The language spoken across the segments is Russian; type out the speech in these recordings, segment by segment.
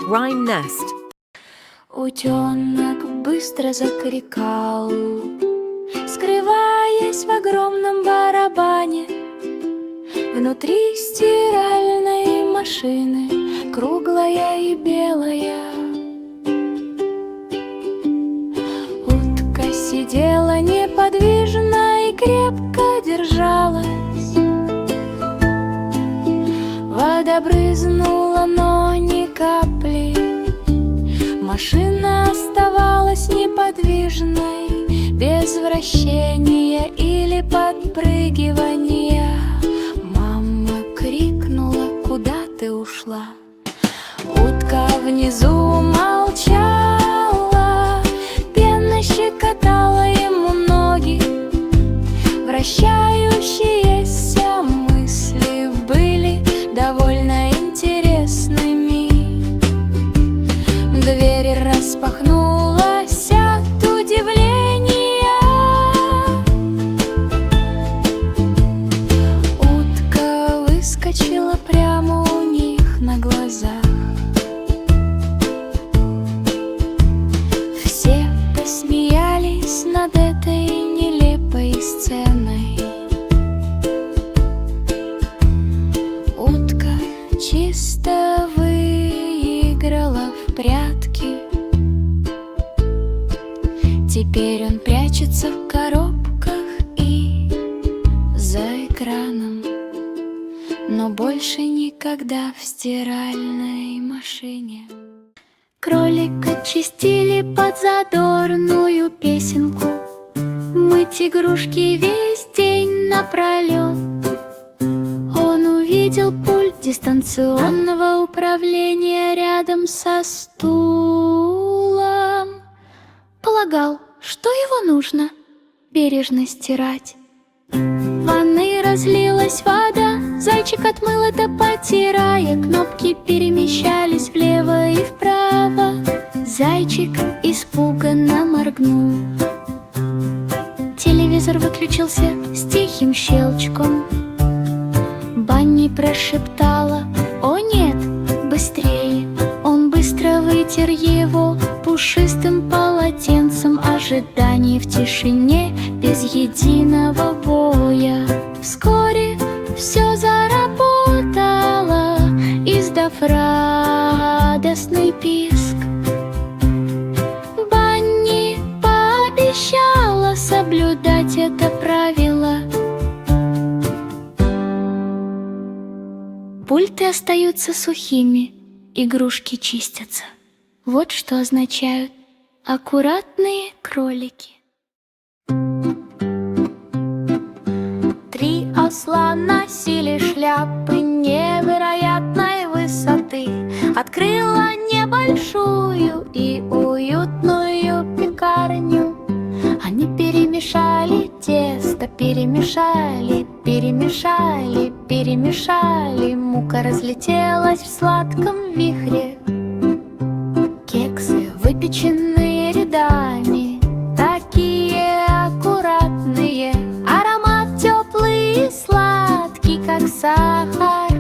Rhyme Nest. Утенок быстро закрикал, скрываясь в огромном барабане. Внутри стиральной машины, круглая и белая. Утка сидела неподвижно и крепко держалась. Вода брызнула, но ни капли. Машина оставалась неподвижной, без вращения или подпрыгивания. Мама крикнула: куда ты ушла? Утка внизу молчала, пена щекотала ему ноги. Вращающиеся мысли были довольно интересными. Дверь распахнулась от удивления. Утка выскочила прямо у них на глазах. Все посмеялись над этой нелепой сценой. Утка чисто выиграла в прятки. Теперь он прячется в коробках и за экраном, но больше никогда в стиральной машине. Кролика чистили под задорную песенку, мыть игрушки весь день напролет. Он увидел пульт дистанционного управления рядом со стулом. Полагал, что его нужно бережно стирать. В ванной разлилась вода, зайчик отмыл это, потирая. Кнопки перемещались влево и вправо. Зайчик испуганно моргнул. Телевизор выключился с тихим щелчком. Банни прошептала: «О нет, быстрее!» Он быстро вытер его пушистым полотенцем. Ожидание в тишине без единого боя. Вскоре все заработало, издав радостный писк. Банни пообещала соблюдать это правило. Пульты остаются сухими, игрушки чистятся. Вот что означают аккуратные кролики. 3 осла носили шляпы невероятной высоты. Открыла небольшую и уютную пекарню. Они перемешали тесто, перемешали, перемешали, перемешали. Мука разлетелась в сладком вихре. Кексы, выпеченные рядами, такие аккуратные. Аромат теплый и сладкий, как сахар.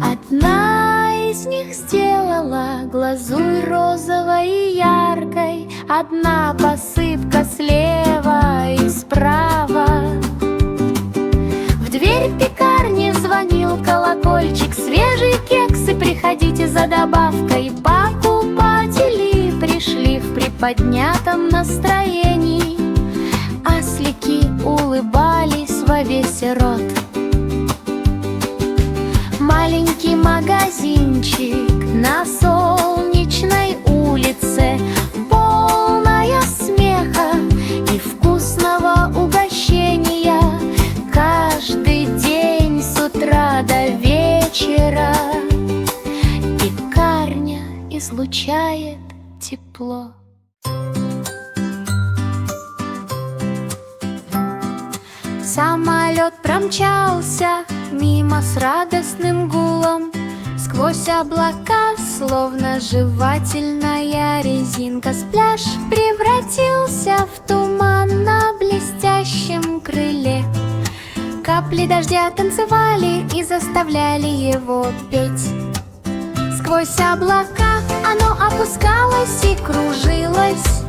Одна из них сделала глазурь розовой и яркой. Одна посыпка слева и справа. В дверь пекарни звонил колокольчик. Свежие кексы, приходите за добавкой. Покупатели пришли в приподнятом настроении. Ослики улыбались во весь рот. Маленький магазинчик на солнечной улице, полная смеха и вкусного угощения. Каждый день с утра до вечера пекарня излучает тепло. Самолет промчался мимо с радостным гулом. Сквозь облака, словно жевательная резинка, пляж превратился в туман на блестящем крыле. Капли дождя танцевали и заставляли его петь. сквозь облака оно опускалось и кружилось,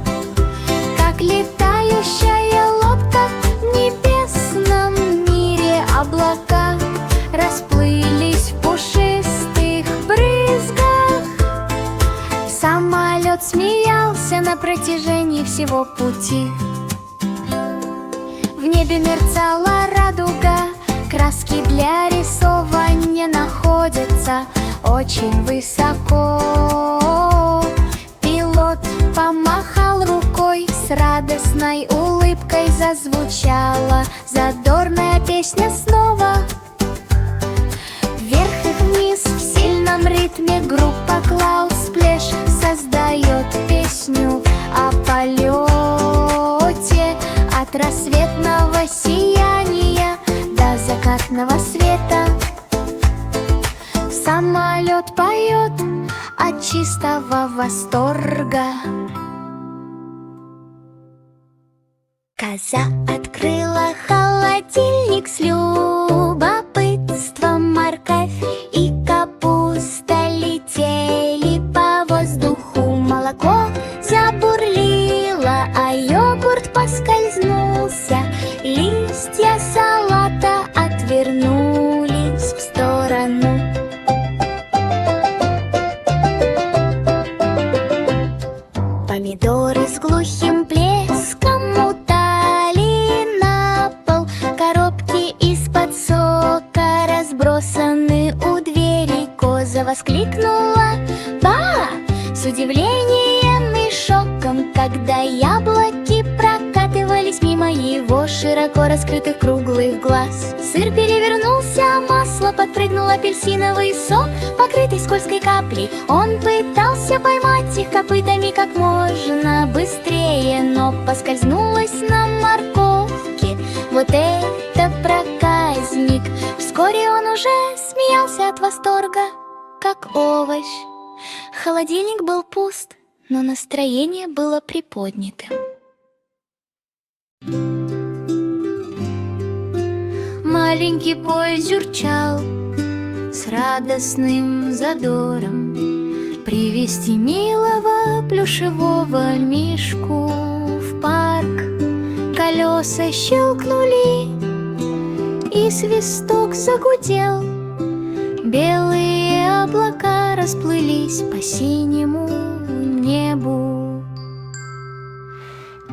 как летающая лодка в небесном мире. Облака расплылись в пушистых брызгах. Самолет смеялся на протяжении всего пути. В небе мерцала радуга, краски для рисования находятся очень высоко. Пилот помахал рукой, с радостной улыбкой зазвучала задорная песня снова. Вверх и вниз в сильном ритме группа Cloud Splash создает песню о полете от рассветного сияния до закатного света. Самолет поет от чистого восторга. Коза открыла холодильник с любопытством. Морковь и капуста летели по воздуху. Молоко забурлило, а йогурт поскользнулся. Листья салата отвернулись в сторону. Помидоры с глухим плеском упали на пол. Коробки из-под сока разбросаны у двери. Коза воскликнула «Ба!» с удивлением и шоком, когда яблоки прокатывались мимо его широко раскрытых круглых глаз. Сыр перевернулся, масло подпрыгнул, апельсиновый сок, покрытый скользкой каплей. Он пытался поймать их копытами как можно быстрее, но поскользнулась на морковке. Вот это проказник! Вскоре он уже смеялся от восторга, как овощ. Холодильник был пуст, но настроение было приподнятым. Маленький поезд журчал с радостным задором. Привезти милого плюшевого мишку в парк. Колеса щелкнули, и свисток загудел. Белые облака расплылись по синему небу.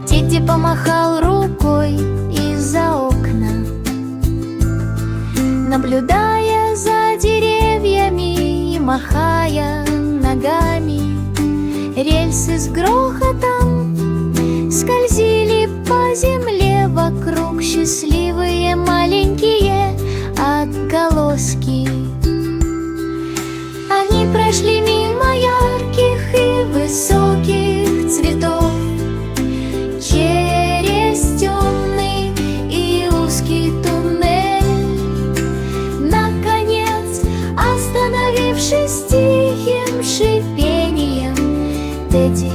Тедди помахал рукой из-за окна, наблюдая за деревьями и махая ногами. Рельсы с грохотом скользили по земле вокруг, счастливые маленькие отголоски. Они прошли мимо ярких и высоких цветов, через темный и узкий туннель. Наконец, остановившись тихим шипением, Тедди,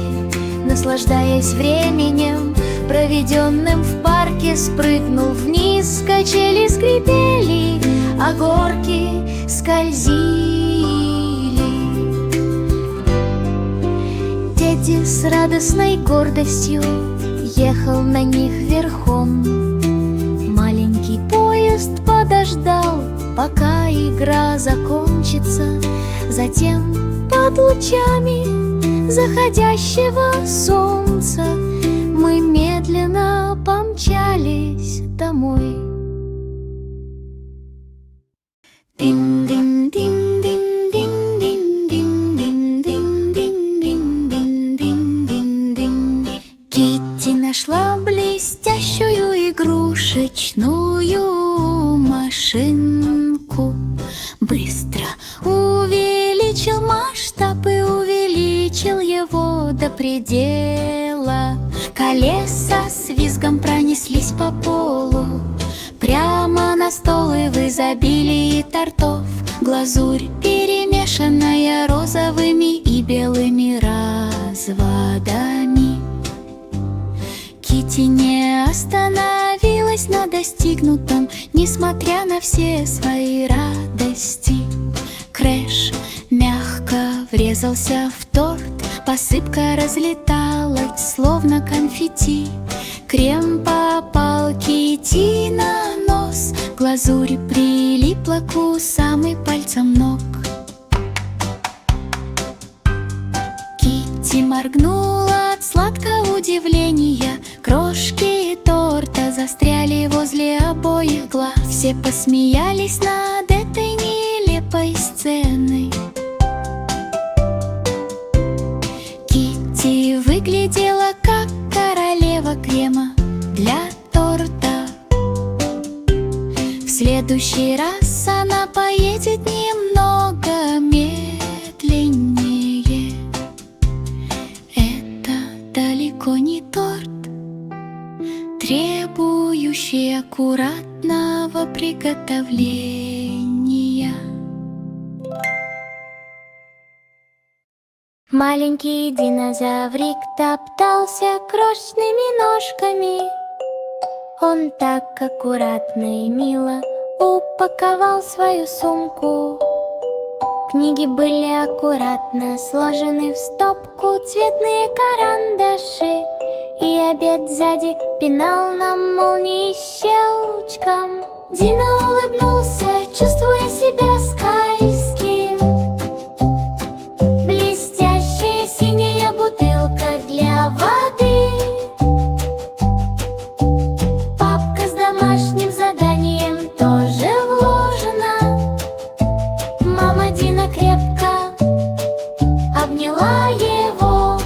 наслаждаясь временем, проведенным в парке, спрыгнул вниз. Качели скрипели, а горки скользили. Тедди с радостной гордостью ехал на них верхом. Маленький поезд подождал, пока игра закончится. Затем под лучами заходящего солнца мы медленно помчались домой. Китти нашла блестящую игрушечную машинку. Быстро увеличил масштаб и увеличил его до предела. Колеса с визгом пронеслись по полу прямо на стол, и в изобилии тортов глазурь, перемешанная розовыми и белыми разводами. Китти не остановилась на достигнутом, несмотря на все свои радости. Крэш мягко врезался в торт, посыпка разлеталась, словно конфетти. Крем попал Кити на нос, глазурь прилипла к усам и пальцам ног. Китти моргнула от сладкого удивления, крошки торта застряли возле обоих глаз. Все посмеялись над этой нелепой сценой. Китти выглядела как королева крема для торта. В следующий раз она поедет немного медленнее. Это далеко не торт, требующий аккуратного приготовления. Маленький динозаврик топтался крошечными ножками. Он так аккуратно и мило упаковал свою сумку. Книги были аккуратно сложены в стопку, цветные карандаши, и обед сзади пинал нам молнией щелчком. Дино улыбнулся, чувствуя себя скользким. Блестящая синяя бутылка для воды, папка с домашним заданием тоже вложена. Мама Дина крепко обняла его.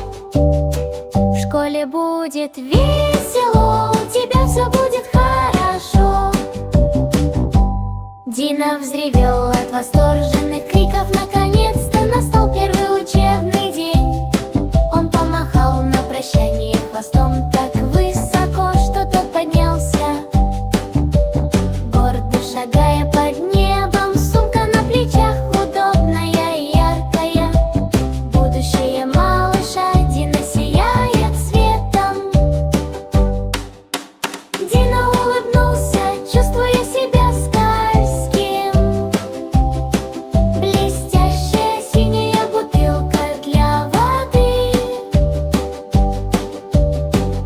В школе будет весело, у тебя все будет хорошо. Дина взревел от восторженных криков. Наконец-то настал первый учебный день. Он помахал на прощание хвостом так высоко, что тот поднялся. Гордо шагая под небом, сумка на плечах удобная и яркая. Будущее малыша Дина сияет светом. Дина улыбнулся, чувствуя себя скользким. Блестящая синяя бутылка для воды,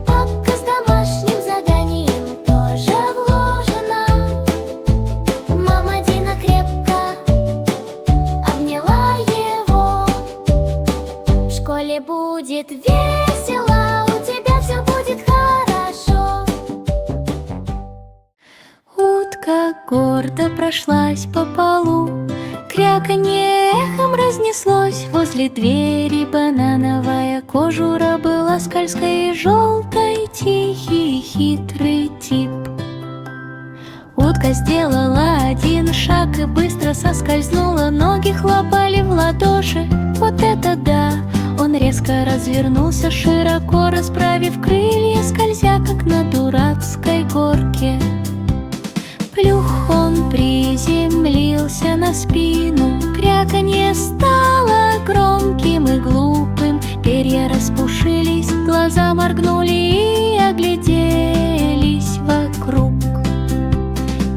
папка с домашним заданием тоже вложена. Мама Дина крепко обняла его. В школе будет весело, у тебя все будет хорошо. Утка гордо прошлась по полу, кряканье эхом разнеслось возле двери. Банановая кожура была скользкой и желтой, тихий и хитрый тип. Утка сделала один шаг и быстро соскользнула, ноги хлопали в ладоши. Вот это да! Он резко развернулся, широко расправив крылья, скользя как на дурацкой горке. Плюх, он приземлился на спину, кряканье стало громким и глупым. Перья распушились, глаза моргнули и огляделись вокруг.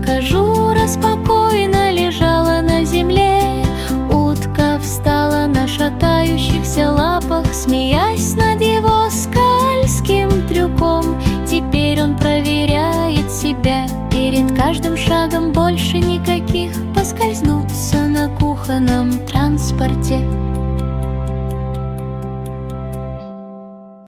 Кожура спокойно лежала на земле. Утка встала на шатающихся лапах, смеясь над его скользким трюком. Теперь он проверяет себя перед каждым шагом, больше никаких поскользнуться на кухонном транспорте.